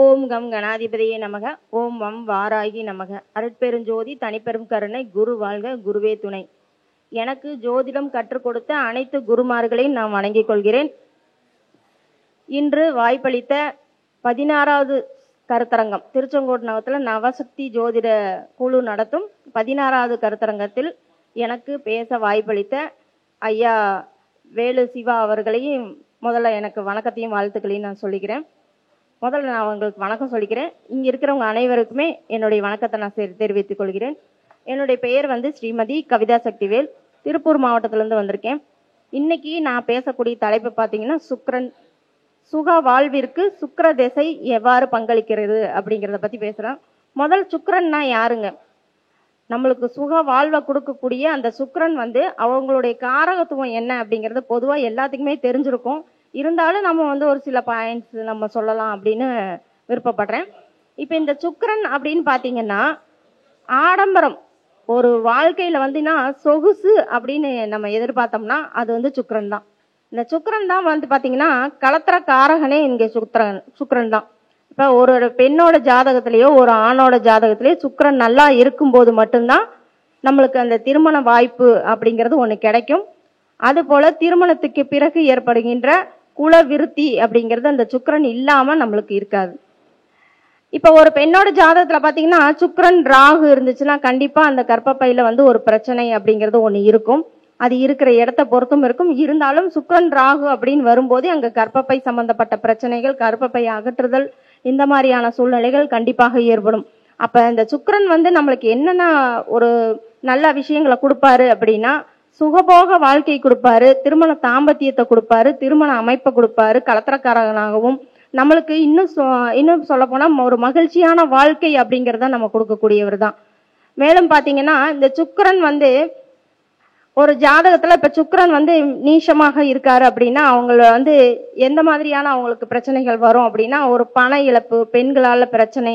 ஓம் come கணாதிபதியே நமக. ஓம் வம் வாராகி நமக. அருட்பெருஞ்சோதி தனிப்பெரும் கருணை குரு வாழ்க குருவே துணை. எனக்கு ஜோதிடம் கற்றுக் கொடுத்த அனைத்து குருமார்களையும் நான் வணங்கிக் கொள்கிறேன். இன்று வாய்ப்பளித்த 16வது கருத்தரங்கம் திருச்செங்கோடு நகரத்தில் நவசக்தி ஜோதிட குழு நடத்தும் 16வது கருத்தரங்கத்தில் எனக்கு பேச வாய்ப்பளித்த ஐயா வேலு சிவா அவர்களையும் முதல்ல எனக்கு வணக்கத்தையும் வாழ்த்துக்களையும் நான் சொல்லிக்கிறேன். முதல்ல நான் அவங்களுக்கு வணக்கம் சொல்லிக்கிறேன். இங்கே இருக்கிறவங்க அனைவருக்குமே என்னுடைய வணக்கத்தை நான் தெரிவித்துக் கொள்கிறேன். என்னுடைய பெயர் ஸ்ரீமதி கவிதா சக்திவேல், திருப்பூர் மாவட்டத்திலேருந்து வந்திருக்கேன். இன்னைக்கு நான் பேசக்கூடிய தலைப்பு பார்த்தீங்கன்னா சுக்கிரன், சுக வாழ்விற்கு சுக்கிர திசை எவ்வாறு பங்களிக்கிறது அப்படிங்கிறத பற்றி பேசுகிறேன். முதல் சுக்கிரன்னா யாருங்க? நம்மளுக்கு சுக வாழ்வை கொடுக்கக்கூடிய அந்த சுக்கிரன் அவங்களுடைய காரகத்துவம் என்ன அப்படிங்கிறது பொதுவாக எல்லாத்துக்குமே தெரிஞ்சிருக்கும். இருந்தாலும் நம்ம ஒரு சில பாயிண்ட்ஸ் நம்ம சொல்லலாம் அப்படின்னு விருப்பப்படுறேன். இப்போ இந்த சுக்கிரன் அப்படின்னு பார்த்தீங்கன்னா ஆடம்பரம், ஒரு வாழ்க்கையில் சொகுசு அப்படின்னு நம்ம எதிர்பார்த்தோம்னா அது சுக்கிரன் தான். இந்த சுக்கிரன் தான் பார்த்தீங்கன்னா கலத்திர காரகனே இங்கே சுக்கிரன் தான். இப்போ ஒரு பெண்ணோட ஜாதகத்திலேயோ ஒரு ஆணோட ஜாதகத்திலேயோ சுக்கிரன் நல்லா இருக்கும்போது மட்டும்தான் நம்மளுக்கு அந்த திருமண வாய்ப்பு அப்படிங்கிறது ஒன்று கிடைக்கும். அதுபோல திருமணத்துக்கு பிறகு ஏற்படுகின்ற குல விருத்தி அப்படிங்கிறது அந்த சுக்கிரன் இல்லாம நம்மளுக்கு இருக்காது. இப்ப ஒரு பெண்ணோட ஜாதகத்துல பாத்தீங்கன்னா சுக்கிரன் ராகு இருந்துச்சுன்னா கண்டிப்பா அந்த கர்ப்பப்பையில ஒரு பிரச்சனை அப்படிங்கிறது ஒண்ணு இருக்கும். அது இருக்கிற இடத்த பொறுத்தும் இருக்கும். இருந்தாலும் சுக்கிரன் ராகு அப்படின்னு வரும்போது அங்க கர்ப்பப்பை சம்பந்தப்பட்ட பிரச்சனைகள், கர்ப்பப்பை அகற்றுதல், இந்த மாதிரியான சூழ்நிலைகள் கண்டிப்பாக ஏற்படும். அப்ப இந்த சுக்கிரன் நம்மளுக்கு என்னென்ன ஒரு நல்ல விஷயங்களை கொடுப்பாரு அப்படின்னா, சுகபோக வாழ்க்கை கொடுப்பாரு, திருமண தாம்பத்தியத்தை கொடுப்பாரு, திருமண அமைப்பை கொடுப்பாரு, கலத்திரக்காரகனாகவும் நம்மளுக்கு இன்னும் சொல்ல போனா ஒரு மகிழ்ச்சியான வாழ்க்கை அப்படிங்கிறத நம்ம கொடுக்கக்கூடியவர் தான். மேலும் பாத்தீங்கன்னா இந்த சுக்கிரன் ஒரு ஜாதகத்துல இப்ப சுக்கிரன் நீச்சமாக இருக்காரு அப்படின்னா அவங்கள எந்த மாதிரியான அவங்களுக்கு பிரச்சனைகள் வரும் அப்படின்னா, ஒரு பண இழப்பு, பெண்களால பிரச்சனை,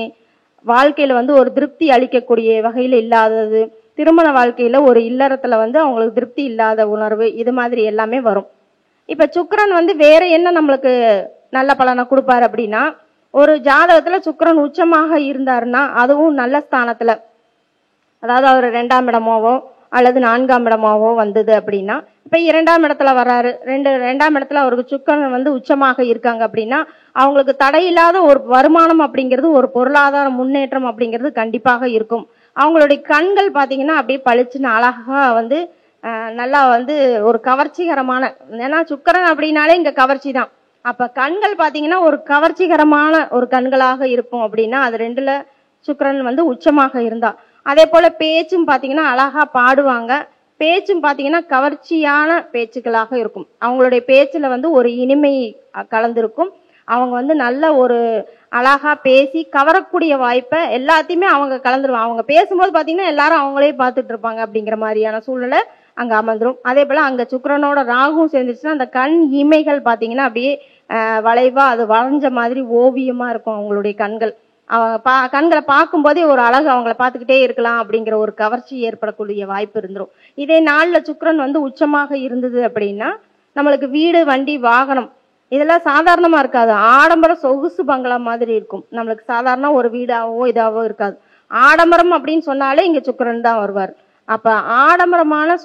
வாழ்க்கையில ஒரு திருப்தி அளிக்கக்கூடிய வகையில் இல்லாதது, திருமண வாழ்க்கையில ஒரு இல்லறத்துல அவங்களுக்கு திருப்தி இல்லாத உணர்வு, இது மாதிரி எல்லாமே வரும். இப்ப சுக்கிரன் வேற என்ன நம்மளுக்கு நல்ல பலனை கொடுப்பாரு அப்படின்னா, ஒரு ஜாதகத்துல சுக்கிரன் உச்சமாக இருந்தாருன்னா அதுவும் நல்ல ஸ்தானத்துல, அதாவது அவர் 2ஆம் இடமாவோ அல்லது 4ஆம் இடமாவோ வந்தது அப்படின்னா, இப்ப 2ஆம் இடத்துல வர்றாரு, 2ஆம் இடத்துல அவருக்கு சுக்கிரன் உச்சமாக இருக்காங்க அப்படின்னா அவங்களுக்கு தடையில்லாத ஒரு வருமானம் அப்படிங்கிறது, ஒரு பொருளாதார முன்னேற்றம் அப்படிங்கிறது கண்டிப்பாக இருக்கும். அவங்களுடைய கண்கள் பாத்தீங்கன்னா அப்படியே பளிச்சுன்னு அழகா நல்லா ஒரு கவர்ச்சிகரமான, ஏன்னா சுக்கிரன் அப்படின்னாலே இங்க கவர்ச்சி தான். அப்ப கண்கள் பாத்தீங்கன்னா ஒரு கவர்ச்சிகரமான ஒரு கண்களாக இருக்கும் அப்படின்னா அது 2ல சுக்கிரன் உச்சமாக இருந்தா. அதே போல பேச்சும் பாத்தீங்கன்னா அழகா பாடுவாங்க, பேச்சும் பாத்தீங்கன்னா கவர்ச்சியான பேச்சுக்களாக இருக்கும். அவங்களுடைய பேச்சுல ஒரு இனிமை கலந்திருக்கும். அவங்க நல்ல ஒரு அழகா பேசி கவரக்கூடிய வாய்ப்பை எல்லாத்தையுமே அவங்க கலந்துருவாங்க. அவங்க பேசும்போது பாத்தீங்கன்னா எல்லாரும் அவங்களே பார்த்துட்டு இருப்பாங்க அப்படிங்கிற மாதிரியான சூழ்நிலை அங்க அமர்ந்துரும். அதே போல அங்க சுக்கிரனோட ராகுவும் சேர்ந்துச்சுன்னா அந்த கண் இமைகள் பாத்தீங்கன்னா அப்படியே வளைவா அது வளைஞ்ச மாதிரி ஓவியமா இருக்கும் அவங்களுடைய கண்கள். கண்களை பார்க்கும் போதே ஒரு அழகு, அவங்கள பார்த்துக்கிட்டே இருக்கலாம் அப்படிங்கிற ஒரு கவர்ச்சி ஏற்படக்கூடிய வாய்ப்பு இருந்துரும். இதே நாள்ல சுக்கிரன் உச்சமாக இருந்தது அப்படின்னா நம்மளுக்கு வீடு, வண்டி, வாகனம் இதெல்லாம் சாதாரணமா இருக்காது. ஆடம்பர சொகுசு பங்களா மாதிரி இருக்கும். நம்மளுக்கு சாதாரண ஒரு வீடாவோ இதாவோ இருக்காது. ஆடம்பரம் அப்படின்னு சொன்னாலே இங்க சுக்கிரன் தான் வருவார். அப்ப ஆடம்பரமான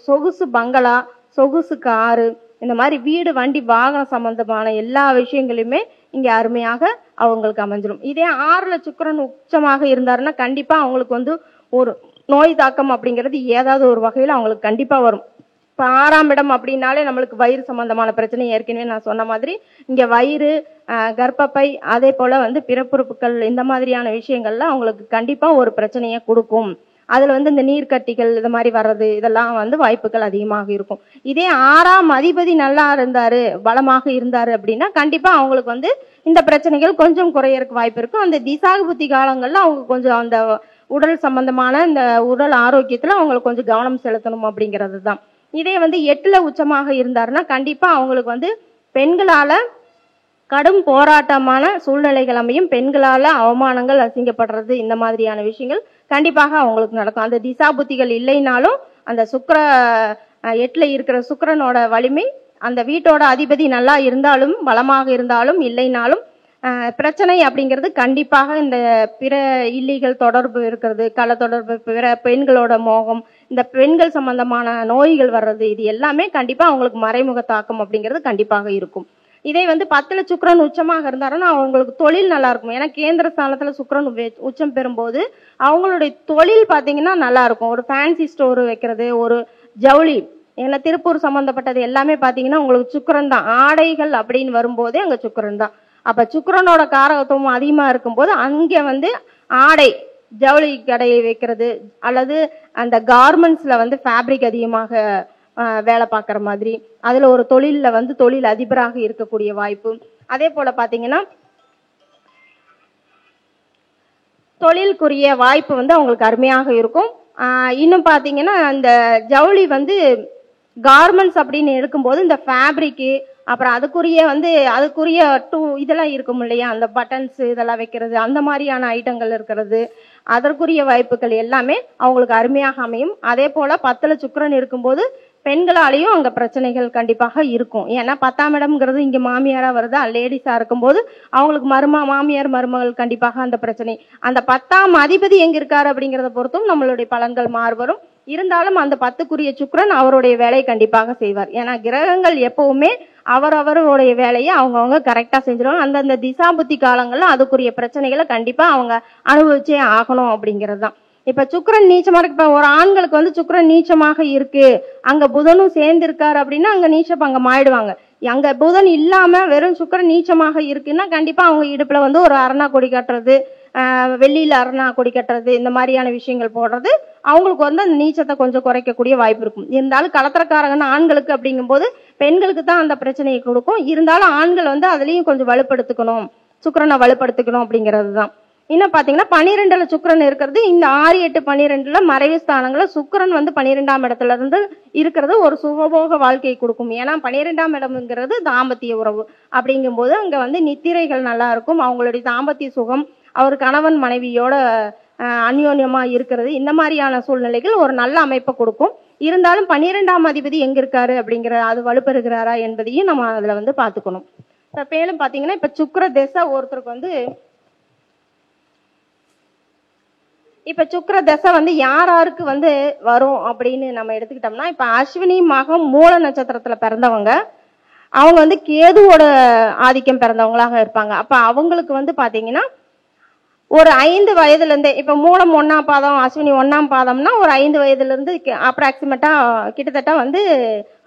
சொகுசு பங்களா, சொகுசு காரு, இந்த மாதிரி வீடு, வண்டி, வாகனம் சம்பந்தமான எல்லா விஷயங்களுமே இங்க அருமையாக அவங்களுக்கு அமைஞ்சிரும். இதே 6ல சுக்கிரன் உச்சமாக இருந்தாருன்னா கண்டிப்பா அவங்களுக்கு ஒரு நோய் தாக்கம் அப்படிங்கிறது ஏதாவது ஒரு வகையில அவங்களுக்கு கண்டிப்பா வரும். இப்ப 6ஆம் இடம் அப்படின்னாலே நம்மளுக்கு வயிறு சம்பந்தமான பிரச்சனை, ஏற்கனவே நான் சொன்ன மாதிரி இங்க வயிறு, கர்ப்பப்பை, அதே போல பிறப்புறுப்புகள், இந்த மாதிரியான விஷயங்கள்ல அவங்களுக்கு கண்டிப்பா ஒரு பிரச்சனையை கொடுக்கும். அதுல இந்த நீர்க்கட்டிகள் இது மாதிரி வர்றது இதெல்லாம் வாய்ப்புகள் அதிகமாக இருக்கும். இதே 6ஆம் அதிபதி நல்லா இருந்தாரு, பலமாக இருந்தாரு அப்படின்னா கண்டிப்பா அவங்களுக்கு இந்த பிரச்சனைகள் கொஞ்சம் குறையறதுக்கு வாய்ப்பு இருக்கும். அந்த திசாகு புத்தி காலங்கள்ல அவங்க கொஞ்சம் அந்த உடல் சம்பந்தமான இந்த உடல் ஆரோக்கியத்துல அவங்களுக்கு கொஞ்சம் கவனம் செலுத்தணும் அப்படிங்கிறது தான். இதே 8ல உச்சமாக இருந்தாருன்னா கண்டிப்பா அவங்களுக்கு பெண்களால கடும் போராட்டமான சூழ்நிலைகள் அமையும். பெண்களால அவமானங்கள், அசிங்கப்படுறது, இந்த மாதிரியான விஷயங்கள் கண்டிப்பாக அவங்களுக்கு நடக்கும். அந்த திசா புத்திகள் இல்லைனாலும் அந்த 8ல இருக்கிற சுக்கிரனோட வலிமை, அந்த வீட்டோட அதிபதி நல்லா இருந்தாலும், பலமாக இருந்தாலும் இல்லைனாலும் பிரச்சனை அப்படிங்கிறது கண்டிப்பாக இந்த பிற இல்லீகல் தொடர்பு இருக்கிறது, கள தொடர்பு, பிற பெண்களோட மோகம், இந்த பெண்கள் சம்பந்தமான நோய்கள் வர்றது, இது எல்லாமே கண்டிப்பா அவங்களுக்கு மறைமுக தாக்கம் அப்படிங்கிறது கண்டிப்பாக இருக்கும். இதே வந்து 10ல சுக்கிரன் உச்சமாக இருந்தாருன்னா அவங்களுக்கு தொழில் நல்லா இருக்கும். ஏன்னா கேந்திர ஸ்தானத்துல சுக்கிரன் உச்சம் பெறும்போது அவங்களுடைய தொழில் பாத்தீங்கன்னா நல்லா இருக்கும். ஒரு ஃபேன்சி ஸ்டோர் வைக்கிறது, ஒரு ஜவுளி, ஏன்னா திருப்பூர் சம்பந்தப்பட்டது எல்லாமே பாத்தீங்கன்னா உங்களுக்கு சுக்கிரன் தான். ஆடைகள் அப்படின்னு வரும்போதே அங்க சுக்கிரன் தான். அப்ப சுக்கிரனோட காரகத்துவம் அதிகமா இருக்கும்போது அங்க வந்து ஆடை ஜவுளி கடையை வைக்கிறது, அல்லது அந்த கார்மெண்ட்ஸ்ல வந்து ஃபேப்ரிக் அதிகமாக வேலை பார்க்குற மாதிரி, அதுல ஒரு தொழில்ல வந்து தொழில் அதிபராக இருக்கக்கூடிய வாய்ப்பு. அதே போல பாத்தீங்கன்னா தொழிலுக்குரிய வாய்ப்பு வந்து அவங்களுக்கு அருமையாக இருக்கும். இன்னும் பாத்தீங்கன்னா அந்த ஜவுளி வந்து கார்மெண்ட்ஸ் அப்படின்னு இருக்கும்போது இந்த ஃபேப்ரிக்கு, அப்புறம் அதுக்குரிய இதெல்லாம் இருக்கும் இல்லையா, அந்த பட்டன்ஸ் இதெல்லாம் வைக்கிறது, அந்த மாதிரியான ஐட்டங்கள் இருக்கிறது, அதற்குரிய வாய்ப்புகள் எல்லாமே அவங்களுக்கு அருமையாக அமையும். அதே போல 10ல சுக்கிரன் இருக்கும்போது பெண்களாலேயும் அங்க பிரச்சனைகள் கண்டிப்பாக இருக்கும். ஏன்னா 10ஆம் இடம்ங்கிறது இங்க மாமியாரா வருதா, லேடிஸா இருக்கும்போது அவங்களுக்கு மாமியார் மருமகள் கண்டிப்பாக அந்த பிரச்சனை. அந்த 10ஆம் அதிபதி எங்க இருக்காரு அப்படிங்கறத பொறுத்தும் நம்மளுடைய பலன்கள் மாறுபடும். இருந்தாலும் அந்த 10க்குரிய சுக்கிரன் அவருடைய வேலையை கண்டிப்பாக செய்வார். ஏன்னா கிரகங்கள் எப்பவுமே அவரவருடைய வேலையை அவங்கவுங்க கரெக்டா செஞ்சிருவாங்க. அந்தந்த திசா புத்தி காலங்கள்ல அதுக்குரிய பிரச்சனைகளை கண்டிப்பா அவங்க அனுபவிச்சே ஆகணும் அப்படிங்கிறது தான். இப்ப சுக்கிரன் நீச்சமா இருக்கு. இப்ப ஒரு ஆண்களுக்கு வந்து சுக்கிரன் நீச்சமாக இருக்கு, அங்க புதனும் சேர்ந்து இருக்காரு அப்படின்னா அங்க நீச்ச பங்கம் ஆயிடுவாங்க. அங்க புதன் இல்லாம வெறும் சுக்கிரன் நீச்சமாக இருக்குன்னா கண்டிப்பா அவங்க இடுப்புல வந்து ஒரு அரணா கொடி கட்டுறது, வெள்ளியில அரணா கொடி கட்டுறது, இந்த மாதிரியான விஷயங்கள் போடுறது அவங்களுக்கு வந்து அந்த நீச்சத்தை கொஞ்சம் குறைக்கக்கூடிய வாய்ப்பு இருக்கும். இருந்தாலும் கலத்திரக்காரங்கன்னா ஆண்களுக்கு அப்படிங்கும்போது பெண்களுக்கு தான் அந்த பிரச்சனையை கொடுக்கும். இருந்தாலும் ஆண்கள் வந்து அதுலயும் கொஞ்சம் வலுப்படுத்திக்கணும், சுக்கிரனை வலுப்படுத்திக்கணும் அப்படிங்கிறது தான். இன்னும் பாத்தீங்கன்னா 12ல சுக்கிரன் இருக்கிறது, இந்த 6, 8, 12ல மறைவு ஸ்தானங்கள சுக்கிரன் வந்து 12ஆம் இடத்துல இருந்து இருக்கிறது ஒரு சுகபோக வாழ்க்கையை கொடுக்கும். ஏன்னா 12ஆம் இடம்ங்கிறது தாம்பத்திய உறவு அப்படிங்கும்போது அங்க வந்து நித்திரைகள் நல்லா இருக்கும், அவங்களுடைய தாம்பத்திய சுகம், அவர் கணவன் மனைவியோட அந்யோன்யமா இருக்கிறது, இந்த மாதிரியான சூழ்நிலைகள் ஒரு நல்ல அமைப்பை கொடுக்கும். இருந்தாலும் 12ஆம் அதிபதி எங்க இருக்காரு அப்படிங்கிற, அது வலுப்பெறுகிறாரா என்பதையும் நம்ம அதுல வந்து பாத்துக்கணும். இப்ப மேலும் பாத்தீங்கன்னா இப்ப சுக்கிர தசை ஒருத்தருக்கு வந்து, இப்ப சுக்கிர தசை வந்து யாருக்கு வந்து வரும் அப்படின்னு நம்ம எடுத்துக்கிட்டோம்னா, இப்ப அஸ்வினி மகம் மூல நட்சத்திரத்துல பிறந்தவங்க, அவங்க வந்து கேதுவோட ஆதிக்கம் பிறந்தவங்களாக இருப்பாங்க. அப்ப அவங்களுக்கு வந்து பாத்தீங்கன்னா ஒரு 5 வயதுல இருந்தே, இப்ப மூலம் 1ஆம் பாதம், அஸ்வினி 1ஆம் பாதம்னா ஒரு 5 வயதுல இருந்து அப்ராக்சிமேட்டா கிட்டத்தட்ட வந்து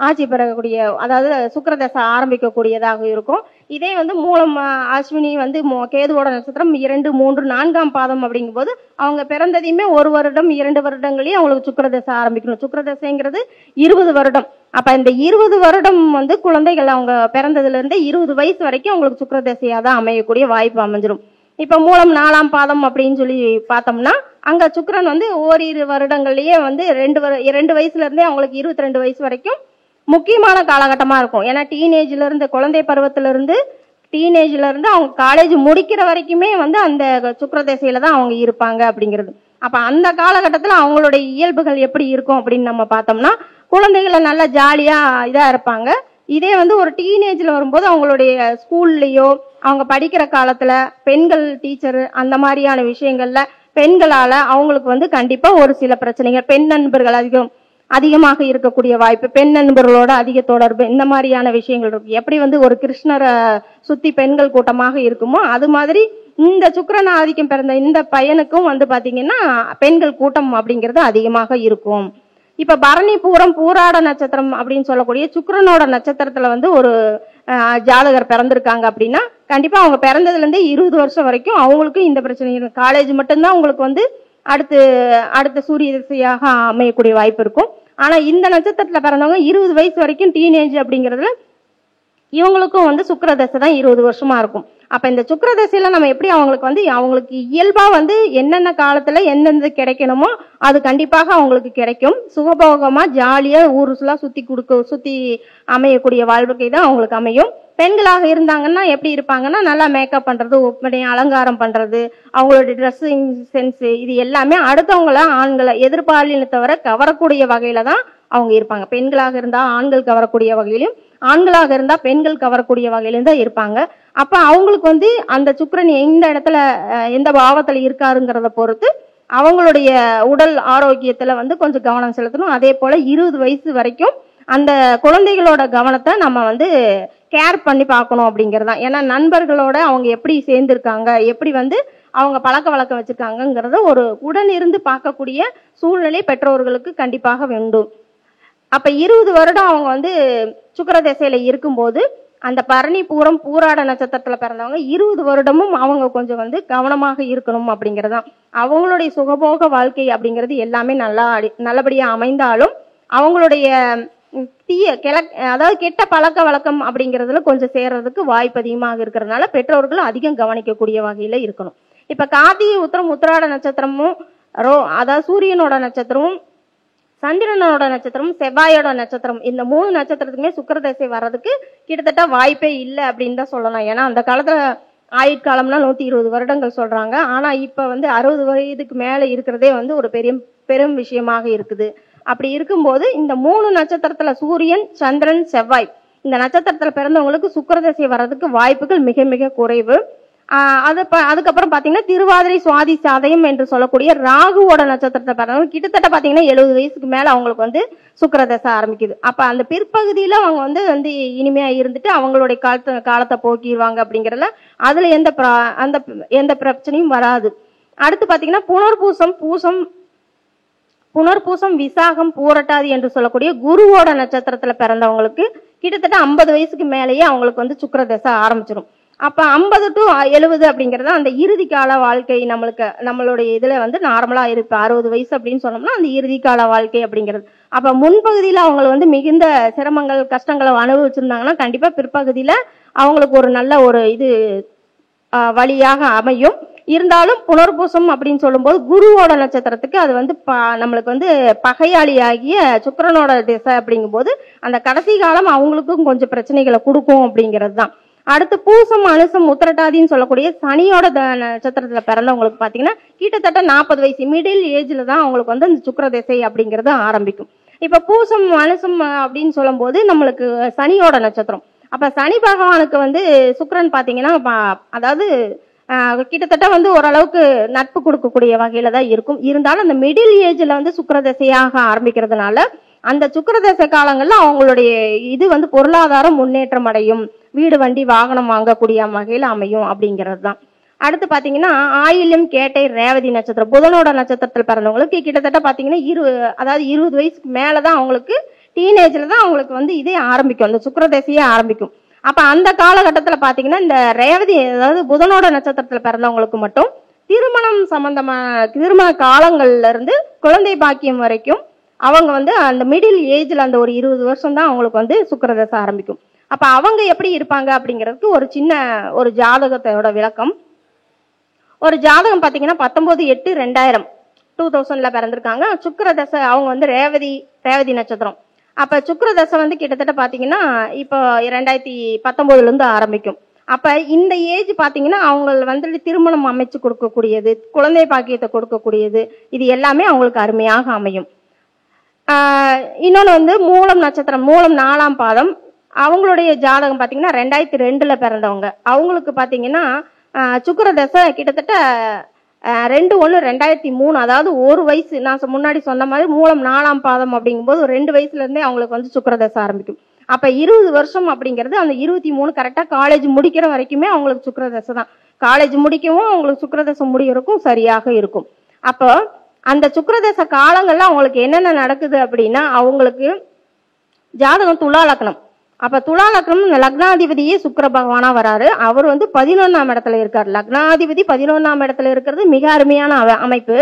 ஆட்சி பெறக்கூடிய, அதாவது சுக்கிர தசை ஆரம்பிக்கக்கூடியதாக இருக்கும். இதே வந்து மூலம் அஸ்வினி வந்து கேதுவோட நட்சத்திரம் 2, 3, 4ஆம் பாதம் அப்படிங்கும்போது அவங்க பிறந்ததையுமே 1 வருடம் 2 வருடங்களையும் அவங்களுக்கு சுக்கிர தசை ஆரம்பிக்கணும். சுக்கிர தசைங்கிறது 20 வருடம். அப்ப இந்த 20 வருடம் வந்து குழந்தைகள் அவங்க பிறந்ததுல இருந்து 20 வயசு வரைக்கும் அவங்களுக்கு சுக்கிர தசையா தான் அமையக்கூடிய வாய்ப்பு அமைஞ்சிரும். இப்ப மூலம் 4ஆம் பாதம் அப்படின்னு சொல்லி பார்த்தோம்னா அங்க சுக்கிரன் வந்து ஓரிரு வருடங்கள்லயே வந்து 2 வயசுல இருந்தே அவங்களுக்கு 22 வயசு வரைக்கும் முக்கியமான காலகட்டமா இருக்கும். ஏன்னா டீனேஜ்ல இருந்து, குழந்தை பருவத்தில இருந்து டீனேஜ்ல இருந்து அவங்க காலேஜ் முடிக்கிற வரைக்குமே வந்து அந்த சுக்கிர தசையில தான் அவங்க இருப்பாங்க அப்படிங்கிறது. அப்ப அந்த காலகட்டத்துல அவங்களுடைய இயல்புகள் எப்படி இருக்கும் அப்படின்னு நம்ம பார்த்தோம்னா, குழந்தைகளை நல்லா ஜாலியா இதா இருப்பாங்க. இதே வந்து ஒரு டீனேஜ்ல வரும்போது அவங்களுடைய ஸ்கூல்லயோ அவங்க படிக்கிற காலத்துல பெண்கள் டீச்சர் அந்த மாதிரியான விஷயங்கள்ல பெண்களால அவங்களுக்கு வந்து கண்டிப்பா ஒரு சில பிரச்சனைகள், பெண் நண்பர்கள் அதிகமாக இருக்கக்கூடிய வாய்ப்பு, பெண் நண்பர்களோட அதிக தொடர்பு, இந்த மாதிரியான விஷயங்கள் இருக்கு. எப்படி வந்து ஒரு கிருஷ்ணரை சுத்தி பெண்கள் கூட்டமாக இருக்குமோ அது மாதிரி இந்த சுக்கிரன் ஆதிக்கம் பிறந்த இந்த பையனுக்கும் வந்து பாத்தீங்கன்னா பெண்கள் கூட்டம் அப்படிங்கிறது அதிகமாக இருக்கும். இப்ப பரணி பூரம் பூராட நட்சத்திரம் அப்படின்னு சொல்லக்கூடிய சுக்கிரனோட நட்சத்திரத்துல வந்து ஒரு ஜாதகர் பிறந்திருக்காங்க அப்படின்னா கண்டிப்பா அவங்க பிறந்ததுல இருந்து 20 வருஷம் வரைக்கும் அவங்களுக்கு இந்த பிரச்சனை இருக்கும். காலேஜ் மட்டும்தான் உங்களுக்கு வந்து அடுத்த சூரிய திசையாக அமையக்கூடிய வாய்ப்பு இருக்கும். ஆனா இந்த நட்சத்திரத்துல பிறந்தவங்க 20 வயசு வரைக்கும் டீனேஜ் அப்படிங்கிறதுல இவங்களுக்கும் வந்து சுக்கிர தசை தான் 20 வருஷமா இருக்கும். அப்ப இந்த சுக்கிர தசையில நம்ம எப்படி அவங்களுக்கு வந்து அவங்களுக்கு இயல்பா வந்து என்னென்ன காலத்துல எந்தெந்த கிடைக்கணுமோ அது கண்டிப்பாக அவங்களுக்கு கிடைக்கும். சுகபோகமா ஜாலியா ஊருசுலா சுத்தி அமையக்கூடிய வாழ்க்கை தான் அவங்களுக்கு அமையும். பெண்களாக இருந்தாங்கன்னா எப்படி இருப்பாங்கன்னா நல்லா மேக்கப் பண்றது, ஒப்பனை அலங்காரம் பண்றது, அவங்களுடைய ட்ரெஸ்ஸிங் சென்ஸ், இது எல்லாமே அடுத்தவங்கள ஆண்களை எதிர்பாலினத்தவரை கவரக்கூடிய வகையில தான் அவங்க இருப்பாங்க. பெண்களாக இருந்தா ஆண்கள் கவரக்கூடிய வகையிலும், ஆண்களாக இருந்தா பெண்கள் கவரக்கூடிய வகையிலும் தான் இருப்பாங்க. அப்ப அவங்களுக்கு வந்து அந்த சுக்கிரன் எந்த இடத்துல எந்த பாவத்துல இருக்காருங்கிறத பொறுத்து அவங்களுடைய உடல் ஆரோக்கியத்துல வந்து கொஞ்சம் கவனம் செலுத்தணும். அதே போல 20 வயசு வரைக்கும் அந்த குழந்தைகளோட கவனத்தை நம்ம வந்து கேர் பண்ணி பார்க்கணும் அப்படிங்கறதுதான். ஏன்னா நண்பர்களோட அவங்க எப்படி சேர்ந்திருக்காங்க, எப்படி வந்து அவங்க பழக்க வழக்கம் வச்சிருக்காங்கிறத ஒரு உடன் இருந்து பார்க்கக்கூடிய சூழ்நிலை பெற்றோர்களுக்கு கண்டிப்பாக வேண்டும். அப்ப 20 வருடம் அவங்க வந்து சுக்கிர திசையில இருக்கும்போது அந்த பரணி பூரம் பூராட நட்சத்திரத்துல பிறந்தவங்க 20 வருடமும் அவங்க கொஞ்சம் வந்து கவனமாக இருக்கணும் அப்படிங்கறதுதான். அவங்களுடைய சுகபோக வாழ்க்கை அப்படிங்கிறது எல்லாமே நல்லபடியா அமைந்தாலும் அவங்களுடைய அதாவது கெட்ட பழக்க வழக்கம் அப்படிங்கிறதுல கொஞ்சம் சேர்றதுக்கு வாய்ப்பு அதிகமாக இருக்கிறதுனால பெற்றோர்கள் அதிகம் கவனிக்கக்கூடிய வகையில இருக்கணும். இப்ப கார்த்திகை உத்திரம் உத்திராட நட்சத்திரமும் அதாவது சூரியனோட நட்சத்திரமும் சந்திரனோட நட்சத்திரமும் செவ்வாயோட நட்சத்திரம் இந்த 3 நட்சத்திரத்துக்குமே சுக்கிர திசை வர்றதுக்கு கிட்டத்தட்ட வாய்ப்பே இல்லை அப்படின்னு தான் சொல்லலாம். ஏன்னா அந்த காலத்துல ஆயுட்காலம்னா 120 வருடங்கள் சொல்றாங்க. ஆனா இப்ப வந்து 60 வயதுக்கு மேல இருக்கிறதே வந்து ஒரு பெரும் விஷயமாக இருக்குது. அப்படி இருக்கும்போது இந்த 3 நட்சத்திரத்துல சூரியன் சந்திரன் செவ்வாய் இந்த நட்சத்திரத்துல பிறந்தவங்களுக்கு சுக்கிர திசை வர்றதுக்கு வாய்ப்புகள் மிக மிக குறைவு. அதுக்கப்புறம் பாத்தீங்கன்னா திருவாதிரை சுவாதி சாதயம் என்று சொல்லக்கூடிய ராகுவோட நட்சத்திரத்தை பிறந்தவங்க கிட்டத்தட்ட பாத்தீங்கன்னா 70 வயசுக்கு மேல அவங்களுக்கு வந்து சுக்கிர தசை ஆரம்பிக்குது. அப்ப அந்த பிற்பகுதியில அவங்க வந்து இனிமையா இருந்துட்டு அவங்களுடைய காலத்தை போக்கிடுவாங்க அப்படிங்கறதுல அதுல எந்த பிரச்சனையும் வராது. அடுத்து பாத்தீங்கன்னா புனர்பூசம் விசாகம் பூரட்டாதி என்று சொல்லக்கூடிய குருவோட நட்சத்திரத்துல பிறந்தவங்களுக்கு கிட்டத்தட்ட 50 வயசுக்கு மேலேயே அவங்களுக்கு வந்து சுக்கிர தசை ஆரம்பிச்சிடும். அப்ப 50 to 70 அப்படிங்கறது அந்த இறுதி கால வாழ்க்கை நம்மளுடைய இதுல வந்து நார்மலா இருக்கு. 60 வயசு அப்படின்னு சொன்னோம்னா அந்த இறுதி கால வாழ்க்கை அப்படிங்கிறது. அப்ப முன்பகுதியில அவங்க வந்து மிகுந்த சிரமங்கள் கஷ்டங்களை அனுபவிச்சிருந்தாங்கன்னா கண்டிப்பா பிற்பகுதியில அவங்களுக்கு ஒரு நல்ல ஒரு இது வழியாக அமையும். இருந்தாலும் புனர்பூசம் அப்படின்னு சொல்லும்போது குருவோட நட்சத்திரத்துக்கு அது வந்து நம்மளுக்கு வந்து பகையாளி ஆகிய சுக்கிரனோட திசை அப்படிங்கும் போது அந்த கடைசி காலம் அவங்களுக்கும் கொஞ்சம் பிரச்சனைகளை கொடுக்கும் அப்படிங்கிறது தான். அடுத்து பூசம் அனுசம் உத்திரட்டாதின்னு சொல்லக்கூடிய சனியோட நட்சத்திரத்துல பிறந்தவங்களுக்கு பாத்தீங்கன்னா கிட்டத்தட்ட 40 வயசு மிடில் ஏஜ்ல தான் அவங்களுக்கு வந்து அந்த சுக்கிர திசை அப்படிங்கிறது ஆரம்பிக்கும். இப்ப பூசம் அனுசம் அப்படின்னு சொல்லும் போது நம்மளுக்கு சனியோட நட்சத்திரம். அப்ப சனி பகவானுக்கு வந்து சுக்கிரன் பாத்தீங்கன்னா அதாவது கிட்டத்தட்ட வந்து ஓரளவுக்கு நட்பு கொடுக்கக்கூடிய வகையில தான் இருக்கும். இருந்தாலும் அந்த மிடில் ஏஜ்ல வந்து சுக்கிர திசையாக ஆரம்பிக்கிறதுனால அந்த சுக்கிர திசை காலங்கள்ல அவங்களுடைய இது வந்து பொருளாதாரம் முன்னேற்றம் அடையும், வீடு வண்டி வாகனம் வாங்கக்கூடிய வகையில அமையும் அப்படிங்கிறது தான். அடுத்து பாத்தீங்கன்னா ஆயில்யம் கேட்டை ரேவதி நட்சத்திரம் புதனோட நட்சத்திரத்தில் பிறந்தவங்களுக்கு கிட்டத்தட்ட பாத்தீங்கன்னா 20 வயசுக்கு மேலதான் அவங்களுக்கு டீனேஜ்ல தான் அவங்களுக்கு வந்து இதே ஆரம்பிக்கும், அந்த சுக்கிர திசையே ஆரம்பிக்கும். அப்ப அந்த காலகட்டத்துல பாத்தீங்கன்னா இந்த ரேவதி அதாவது புதனோட நட்சத்திரத்துல பிறந்தவங்களுக்கு மட்டும் திருமணம் சம்பந்தமான திருமண காலங்கள்ல இருந்து குழந்தை பாக்கியம் வரைக்கும் அவங்க வந்து அந்த மிடில் ஏஜ்ல அந்த ஒரு 20 வருஷம் தான் அவங்களுக்கு வந்து சுக்கிர தசை ஆரம்பிக்கும். அப்ப அவங்க எப்படி இருப்பாங்க அப்படிங்கிறதுக்கு ஒரு சின்ன ஒரு ஜாதகத்தோட விளக்கம். ஒரு ஜாதகம் பாத்தீங்கன்னா 19/8/2000 பிறந்திருக்காங்க. சுக்கிர தசை அவங்க வந்து ரேவதி நட்சத்திரம். அப்ப சுக்கிர தசை வந்து கிட்டத்தட்ட பாத்தீங்கன்னா இப்போ 2019 இருந்து ஆரம்பிக்கும். அப்ப இந்த ஏஜ் பாத்தீங்கன்னா அவங்க வந்து திருமணம் அமைச்சு கொடுக்கக்கூடியது, குழந்தை பாக்கியத்தை கொடுக்கக்கூடியது, இது எல்லாமே அவங்களுக்கு அருமையாக அமையும். இன்னொன்னு வந்து மூலம் நட்சத்திரம், மூலம் 4ஆம் பாதம், அவங்களுடைய ஜாதகம் பாத்தீங்கன்னா 2002 பிறந்தவங்க. அவங்களுக்கு பாத்தீங்கன்னா சுக்கிர தசை கிட்டத்தட்ட 2/1/2003 அதாவது ஒரு வயசு நான் முன்னாடி சொன்ன மாதிரி மூலம் 4ஆம் பாதம் அப்படிங்கும்போது 2 வயசுல இருந்தே அவங்களுக்கு வந்து சுக்கிர தசை ஆரம்பிக்கும். அப்ப 20 வருஷம் அப்படிங்கிறது அந்த 23 கரெக்டா காலேஜ் முடிக்கிற வரைக்குமே அவங்களுக்கு சுக்கிர தசை தான். காலேஜ் முடிக்கவும் அவங்களுக்கு சுக்கிர தசை முடிகிறதுக்கும் சரியாக இருக்கும். அப்போ அந்த சுக்கிர தசை காலங்கள்ல அவங்களுக்கு என்னென்ன நடக்குது அப்படின்னா அவங்களுக்கு ஜாதகம் துலா லக்னம். அப்ப துலா லக்னம் லக்னாதிபதியே சுக்கிர பகவானா வராரு. அவர் வந்து 11ஆம் இடத்துல இருக்காரு. லக்னாதிபதி 11ஆம் இடத்துல இருக்கிறது மிக அருமையான அமைப்பு.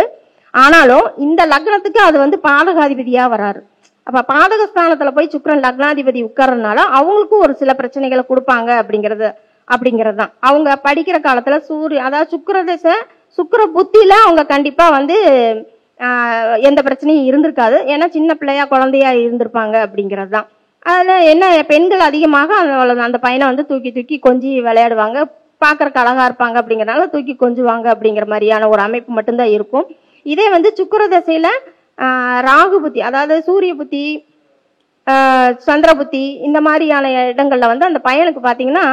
ஆனாலும் இந்த லக்னத்துக்கு அது வந்து பாதகாதிபதியா வராரு. அப்ப பாதகஸ்தானத்துல போய் சுக்கிரன் லக்னாதிபதி உட்கார்றதுனால அவங்களுக்கும் ஒரு சில பிரச்சனைகளை கொடுப்பாங்க அப்படிங்கிறது தான். அவங்க படிக்கிற காலத்துல அதாவது சுக்கிர தசை சுக்கிர புத்தியில அவங்க கண்டிப்பா வந்து எந்த பிரச்சனையும் இருந்திருக்காது. ஏன்னா சின்ன பிள்ளையா குழந்தையா இருந்திருப்பாங்க அப்படிங்கிறது தான். அதுல என்ன பெண்கள் அதிகமாக அந்த பையனை வந்து தூக்கி கொஞ்சி விளையாடுவாங்க, பாக்குறக்கு அழகா இருப்பாங்க அப்படிங்கறதுனால தூக்கி கொஞ்சுவாங்க அப்படிங்கிற மாதிரியான ஒரு அமைப்பு மட்டும்தான் இருக்கும். இதே வந்து சுக்கிர தசையில ராகு புத்தி அதாவது சூரிய புத்தி சந்திரபுத்தி இந்த மாதிரியான இடங்கள்ல வந்து அந்த பையனுக்கு பாத்தீங்கன்னா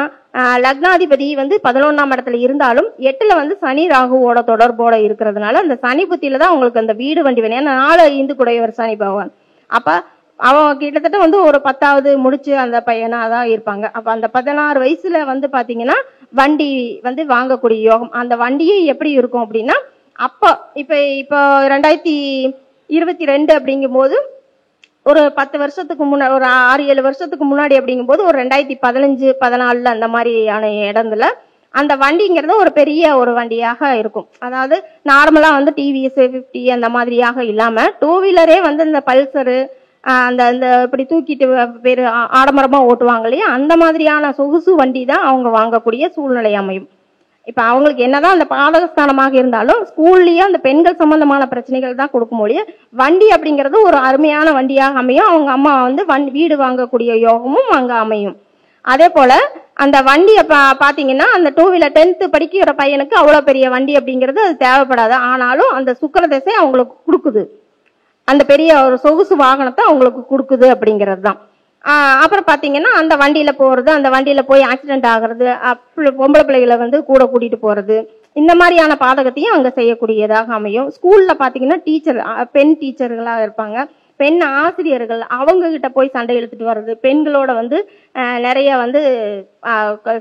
லக்னாதிபதி வந்து 11ஆம் இடத்துல இருந்தாலும் 8ல வந்து சனி ராகுவோட தொடர்போட இருக்கிறதுனால அந்த சனி புத்தியில தான் உங்களுக்கு அந்த வீடு வண்டி வேணும். ஏன்னா 4 5 கூடையவர் சனி பகவான். அப்ப அவன் கிட்டத்தட்ட வந்து ஒரு 10வது முடிச்சு அந்த பையனா தான் இருப்பாங்க. அப்ப அந்த 16 வயசுல வந்து பாத்தீங்கன்னா வண்டி வந்து வாங்கக்கூடிய யோகம். அந்த வண்டியே எப்படி இருக்கும் அப்படின்னா அப்ப இப்போ 2022 அப்படிங்கும் போது ஒரு 10 வருஷத்துக்கு முன்னாடி, ஒரு 6-7 வருஷத்துக்கு முன்னாடி அப்படிங்கும் போது ஒரு 2015-14 அந்த மாதிரியான இடத்துல அந்த வண்டிங்கிறது ஒரு பெரிய ஒரு வண்டியாக இருக்கும். அதாவது நார்மலா வந்து டிவிஎஸ் 50 அந்த மாதிரியாக இல்லாம 2 வீலரே வந்து இந்த பல்சரு அந்த அந்த இப்படி தூக்கிட்டு பேரு ஆடம்பரமா ஓட்டுவாங்க இல்லையா, அந்த மாதிரியான சொகுசு வண்டி தான் அவங்க வாங்கக்கூடிய சூழ்நிலை அமையும். இப்ப அவங்களுக்கு என்னதான் அந்த பாதகஸ்தானமாக இருந்தாலும் ஸ்கூல்லயே அந்த பெண்கள் சம்பந்தமான பிரச்சனைகள் தான் கொடுக்கும் மொழிய வண்டி அப்படிங்கிறது ஒரு அருமையான வண்டியாக அமையும். அவங்க அம்மா வந்து வீடு வாங்கக்கூடிய யோகமும் அங்க அமையும். அதே போல அந்த வண்டியை பாத்தீங்கன்னா அந்த 2 வீலர் 10th படிக்கிற பையனுக்கு அவ்வளவு பெரிய வண்டி அப்படிங்கிறது அது தேவைப்படாது. ஆனாலும் அந்த சுக்கிர திசை அவங்களுக்கு கொடுக்குது, அந்த பெரிய ஒரு சொகுசு வாகனத்தை அவங்களுக்கு கொடுக்குது அப்படிங்கிறது தான். அப்புறம் பாத்தீங்கன்னா அந்த வண்டியில போறது, அந்த வண்டியில போய் ஆக்சிடென்ட் ஆகுறது, பொம்பளை பிள்ளைகளை வந்து கூட கூட்டிட்டு போறது, இந்த மாதிரியான பாதகத்தையும் அங்க செய்யக்கூடியதாக அமையும். ஸ்கூல்ல பாத்தீங்கன்னா டீச்சர், பெண் டீச்சர்களா இருப்பாங்க, பெண் ஆசிரியர்கள், அவங்க கிட்ட போய் சண்டை இழுத்துட்டு வர்றது, பெண்களோட வந்து நிறைய வந்து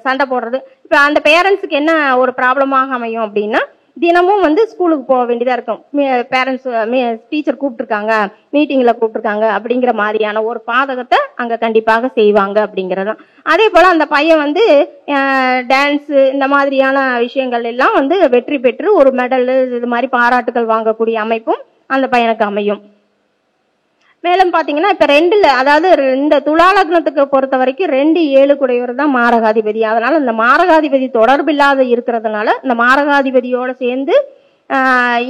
சண்டை போடுறது. இப்ப அந்த பேரண்ட்ஸுக்கு என்ன ஒரு ப்ராப்ளமாக அமையும் அப்படின்னா தினமும் வந்து ஸ்கூலுக்கு போக வேண்டியதா இருக்கும். பேரண்ட்ஸ் டீச்சர் கூப்பிட்டுருக்காங்க, மீட்டிங்ல கூப்பிட்டுருக்காங்க அப்படிங்கிற மாதிரியான ஒரு பாதகத்தை அங்க கண்டிப்பாக செய்வாங்க அப்படிங்கறதுதான். அதே போல அந்த பையன் வந்து டான்ஸ் இந்த மாதிரியான விஷயங்கள் எல்லாம் வந்து வெற்றி பெற்று ஒரு மெடல் இது மாதிரி பாராட்டுகள் வாங்கக்கூடிய அமைப்பும் அந்த பையனுக்கு அமையும். மேலும் பாத்தீங்கன்னா இப்ப 2ல, அதாவது இந்த துலா லக்னத்துக்கு பொறுத்த வரைக்கும் 2-7 கூடையவர் தான் மாரகாதிபதி. அதனால இந்த மாரகாதிபதி தொடர்பில்லாத இருக்கிறதுனால இந்த மாரகாதிபதியோட சேர்ந்து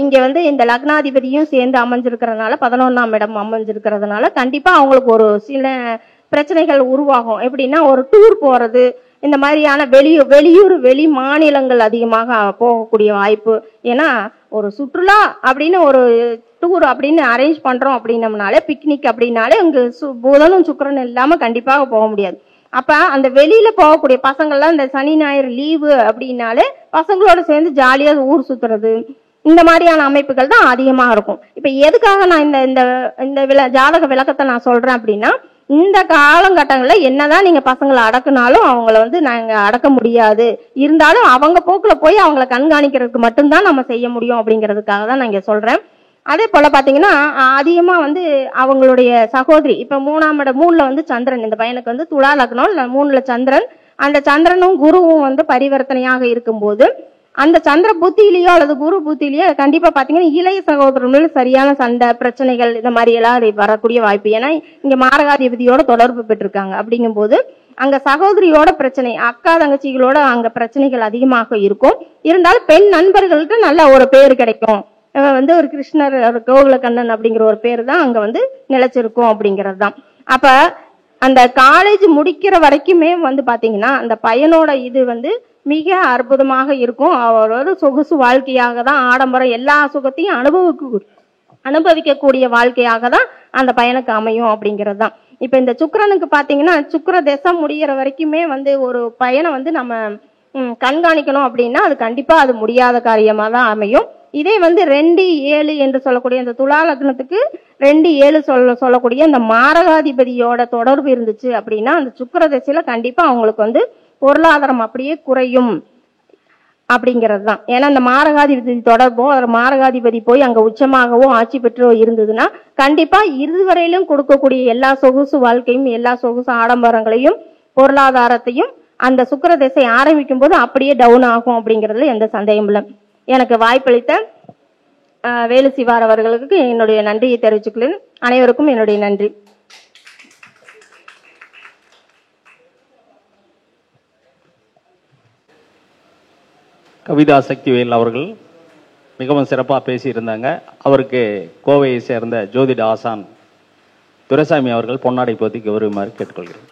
இங்க வந்து இந்த லக்னாதிபதியும் சேர்ந்து அமைஞ்சிருக்கிறதுனால 11ஆம் இடம் அமைஞ்சிருக்கிறதுனால கண்டிப்பா அவங்களுக்கு ஒரு சில பிரச்சனைகள் உருவாகும். எப்படின்னா ஒரு டூர் போறது, இந்த மாதிரியான வெளியூர் வெளி மாநிலங்கள் அதிகமாக போகக்கூடிய வாய்ப்பு. ஏன்னா ஒரு சுற்றுலா அப்படின்னு ஒரு டூர் அப்படின்னு அரேஞ்ச் பண்றோம் அப்படின்னம்னாலே, பிக்னிக் அப்படின்னாலே இங்க புதனும் சுக்கிரனும் இல்லாம கண்டிப்பாக போக முடியாது. அப்ப அந்த வெளியில போகக்கூடிய பசங்கள்லாம் இந்த சனி ஞாயிறு லீவு அப்படின்னாலே பசங்களோட சேர்ந்து ஜாலியா ஊர் சுத்துறது, இந்த மாதிரியான அமைப்புகள் தான் அதிகமா இருக்கும். இப்ப எதுக்காக நான் இந்த இந்த ஜாதக விளக்கத்தை நான் சொல்றேன் அப்படின்னா, இந்த காலகட்டங்கள்ல என்னதான் நீங்க பசங்களை அடக்குனாலும் அவங்கள வந்து நாங்க அடக்க முடியாது, இருந்தாலும் அவங்க போக்குல போய் அவங்கள கண்காணிக்கிறதுக்கு மட்டும்தான் நம்ம செய்ய முடியும் அப்படிங்கிறதுக்காக தான் நான் இங்க சொல்றேன். அதே போல பாத்தீங்கன்னா அதிகமா வந்து அவங்களுடைய சகோதரி, இப்ப 3ல வந்து சந்திரன், இந்த பையனுக்கு வந்து துலா லக்னம், 3ல சந்திரன், அந்த சந்திரனும் குருவும் வந்து பரிவர்த்தனையாக இருக்கும்போது அந்த சந்திர புத்தியிலேயோ அல்லது குரு புத்தியிலேயோ கண்டிப்பா பாத்தீங்கன்னா இளைய சகோதரர்கள் சரியான சண்டை பிரச்சனைகள் இந்த மாதிரி எல்லாம் வரக்கூடிய வாய்ப்பு. ஏன்னா இங்க மாரகாதிபதியோட தொடர்பு பெற்றிருக்காங்க. அப்படிங்கும் போது அங்க சகோதரியோட பிரச்சனை, அக்கா தங்கச்சிகளோட அங்க பிரச்சனைகள் அதிகமாக இருக்கும். இருந்தாலும் பெண் நண்பர்கள்ட்ட நல்ல ஒரு பேர் கிடைக்கும். வந்து ஒரு கிருஷ்ணர், ஒரு கோகுலகண்ணன் அப்படிங்கிற ஒரு பேர் தான் அங்க வந்து நிலைச்சிருக்கும் அப்படிங்கிறது தான். அப்ப அந்த காலேஜ் முடிக்கிற வரைக்குமே வந்து பாத்தீங்கன்னா அந்த பையனோட இது வந்து மிக அற்புதமாக இருக்கும். அவரோட சொகுசு வாழ்க்கையாக தான், ஆடம்பரம் எல்லா சுகத்தையும் அனுபவிக்கக்கூடிய வாழ்க்கையாக தான் அந்த பையனுக்கு அமையும் அப்படிங்கிறது தான். இப்ப இந்த சுக்கிரனுக்கு பாத்தீங்கன்னா சுக்கிர தசை முடிகிற வரைக்குமே வந்து ஒரு பையனை வந்து நம்ம கண்காணிக்கணும் அப்படின்னா அது கண்டிப்பா அது முடியாத காரியமா தான் அமையும். இதே வந்து 2-7 என்று சொல்லக்கூடிய இந்த துலா லக்னத்துக்கு 2-7 சொல்லக்கூடிய இந்த மாரகாதிபதியோட தொடர்பு இருந்துச்சு அப்படின்னா அந்த சுக்கிர தசையில கண்டிப்பா அவங்களுக்கு வந்து பொருளாதாரம் அப்படியே குறையும் அப்படிங்கிறது தான். ஏன்னா அந்த மாரகாதிபதி தொடர்போ மாரகாதிபதி போய் அங்க உச்சமாகவோ ஆட்சி பெற்றோ இருந்ததுன்னா கண்டிப்பா இதுவரையிலும் கொடுக்கக்கூடிய எல்லா சொகுசு வாழ்க்கையும் எல்லா சொகுசு ஆடம்பரங்களையும் பொருளாதாரத்தையும் அந்த சுக்கிர திசை ஆரம்பிக்கும் போது அப்படியே டவுன் ஆகும் அப்படிங்கிறதுல எந்த சந்தேகம் இல்லை. எனக்கு வாய்ப்பளித்த வேலு சிவார் அவர்களுக்கு என்னுடைய நன்றியை தெரிவிச்சுக்கிறேன். அனைவருக்கும் என்னுடைய நன்றி. கவிதா சக்திவேல் அவர்கள் மிகவும் சிறப்பாக பேசியிருந்தாங்க. அவருக்கு கோவையை சேர்ந்த ஜோதிட ஆசான் துரைசாமி அவர்கள் பொன்னாடை போத்தி கௌரவமாறு கேட்டுக்கொள்கிறேன்.